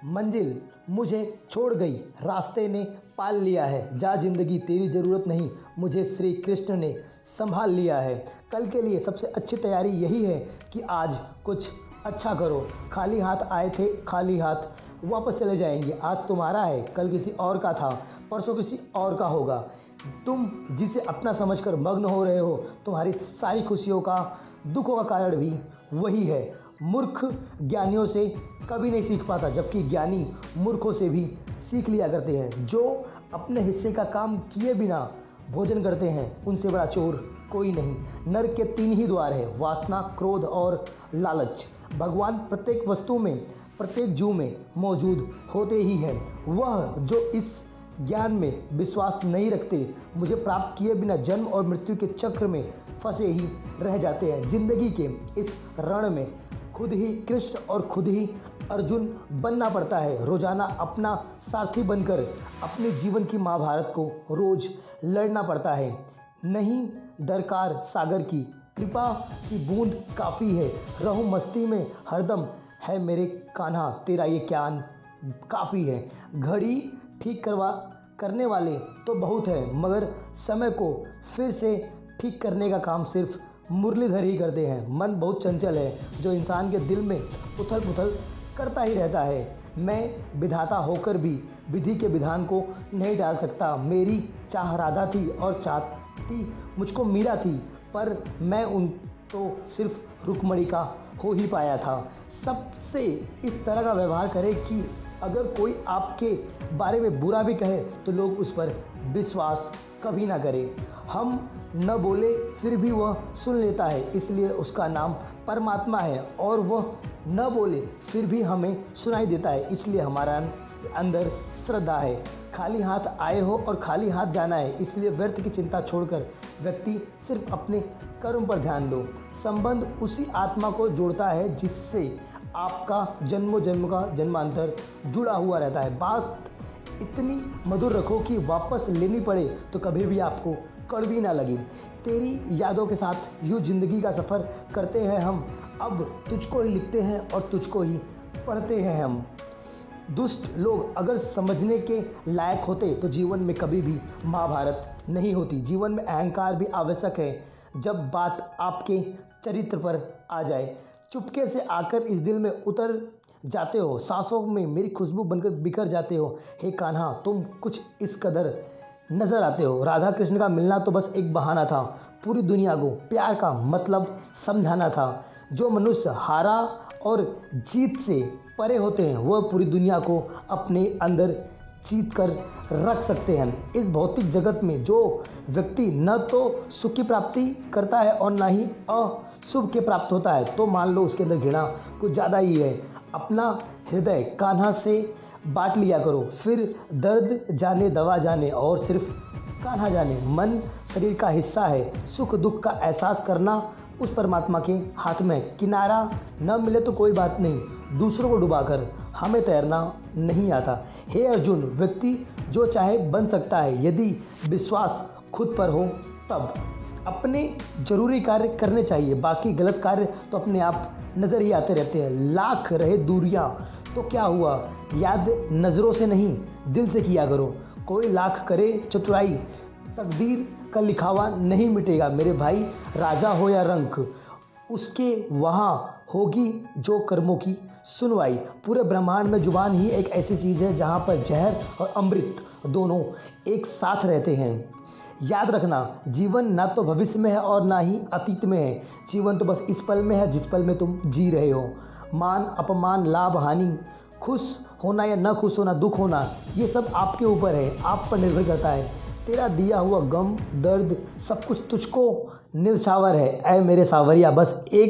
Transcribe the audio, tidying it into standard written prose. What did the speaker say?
मंजिल मुझे छोड़ गई, रास्ते ने पाल लिया है। जा ज़िंदगी तेरी ज़रूरत नहीं, मुझे श्री कृष्ण ने संभाल लिया है। कल के लिए सबसे अच्छी तैयारी यही है कि आज कुछ अच्छा करो। खाली हाथ आए थे, खाली हाथ वापस चले जाएंगे। आज तुम्हारा है, कल किसी और का था, परसों किसी और का होगा। तुम जिसे अपना समझकर मग्न हो रहे हो, तुम्हारी सारी खुशियों का, दुखों का कारण भी वही है। मूर्ख ज्ञानियों से कभी नहीं सीख पाता, जबकि ज्ञानी मूर्खों से भी सीख लिया करते हैं। जो अपने हिस्से का काम किए बिना भोजन करते हैं, उनसे बड़ा चोर कोई नहीं। नरक के 3 ही द्वार है, वासना, क्रोध और लालच। भगवान प्रत्येक वस्तु में, प्रत्येक जीव में मौजूद होते ही हैं। वह जो इस ज्ञान में विश्वास नहीं रखते, मुझे प्राप्त किए बिना जन्म और मृत्यु के चक्र में फंसे ही रह जाते हैं। जिंदगी के इस रण में खुद ही कृष्ण और खुद ही अर्जुन बनना पड़ता है। रोजाना अपना सारथी बनकर अपने जीवन की महाभारत को रोज लड़ना पड़ता है। नहीं दरकार सागर की, कृपा की बूंद काफ़ी है। रहूं मस्ती में हरदम, है मेरे कान्हा तेरा ये ज्ञान काफ़ी है। घड़ी ठीक करने वाले तो बहुत है, मगर समय को फिर से ठीक करने का काम सिर्फ मुरलीधर ही करते हैं। मन बहुत चंचल है, जो इंसान के दिल में उथल पुथल करता ही रहता है। मैं विधाता होकर भी विधि के विधान को नहीं डाल सकता। मेरी चाह राधा थी और चाहती मुझको मीरा थी, पर मैं उन तो सिर्फ रुक्मणी का हो ही पाया था। सबसे इस तरह का व्यवहार करें कि अगर कोई आपके बारे में बुरा भी कहे तो लोग उस पर विश्वास कभी ना करें। हम न बोले फिर भी वह सुन लेता है, इसलिए उसका नाम परमात्मा है। और वह न बोले फिर भी हमें सुनाई देता है, इसलिए हमारा अंदर श्रद्धा है। खाली हाथ आए हो और खाली हाथ जाना है, इसलिए व्यर्थ की चिंता छोड़कर व्यक्ति सिर्फ अपने कर्म पर ध्यान दो। संबंध उसी आत्मा को जोड़ता है जिससे आपका जन्मों जन्म का जन्मांतर जुड़ा हुआ रहता है। बात इतनी मधुर रखो कि वापस लेनी पड़े तो कभी भी आपको कड़वी ना लगे। तेरी यादों के साथ यूँ जिंदगी का सफ़र करते हैं हम। अब तुझको ही लिखते हैं और तुझको ही पढ़ते हैं हम। दुष्ट लोग अगर समझने के लायक होते तो जीवन में कभी भी महाभारत नहीं होती। जीवन में अहंकार भी आवश्यक है, जब बात आपके चरित्र पर आ जाए। चुपके से आकर इस दिल में उतर जाते हो, सांसों में मेरी खुशबू बनकर बिखर जाते हो। हे कान्हा, तुम कुछ इस कदर नज़र आते हो। राधा कृष्ण का मिलना तो बस एक बहाना था, पूरी दुनिया को प्यार का मतलब समझाना था। जो मनुष्य हारा और जीत से परे होते हैं, वह पूरी दुनिया को अपने अंदर जीत कर रख सकते हैं। इस भौतिक जगत में जो व्यक्ति न तो सुख की प्राप्ति करता है और न ही अशुभ के प्राप्त होता है, तो मान लो उसके अंदर घृणा कुछ ज़्यादा ही है। अपना हृदय कान्हा से बांट लिया करो, फिर दर्द जाने दवा जाने और सिर्फ कान्हा जाने। मन शरीर का हिस्सा है, सुख दुख का एहसास करना उस परमात्मा के हाथ में। किनारा न मिले तो कोई बात नहीं, दूसरों को डुबाकर हमें तैरना नहीं आता। हे अर्जुन, व्यक्ति जो चाहे बन सकता है, यदि विश्वास खुद पर हो तब। अपने जरूरी कार्य करने चाहिए, बाकी गलत कार्य तो अपने आप नज़र ही आते रहते हैं। लाख रहे दूरियां तो क्या हुआ, याद नज़रों से नहीं दिल से किया करो। कोई लाख करे चतुराई, तकदीर का लिखावा नहीं मिटेगा। मेरे भाई, राजा हो या रंक, उसके वहाँ होगी जो कर्मों की सुनवाई। पूरे ब्रह्मांड में जुबान ही एक ऐसी चीज़ है जहाँ पर जहर और अमृत दोनों एक साथ रहते हैं। याद रखना, जीवन ना तो भविष्य में है और ना ही अतीत में है। जीवन तो बस इस पल में है जिस पल में तुम जी रहे हो। मान अपमान, लाभ हानि, खुश होना या न खुश होना, दुख होना, ये सब आपके ऊपर है, आप पर निर्भर करता है। तेरा दिया हुआ गम, दर्द, सब कुछ तुझको निछावर है। ऐ मेरे सावरिया, बस एक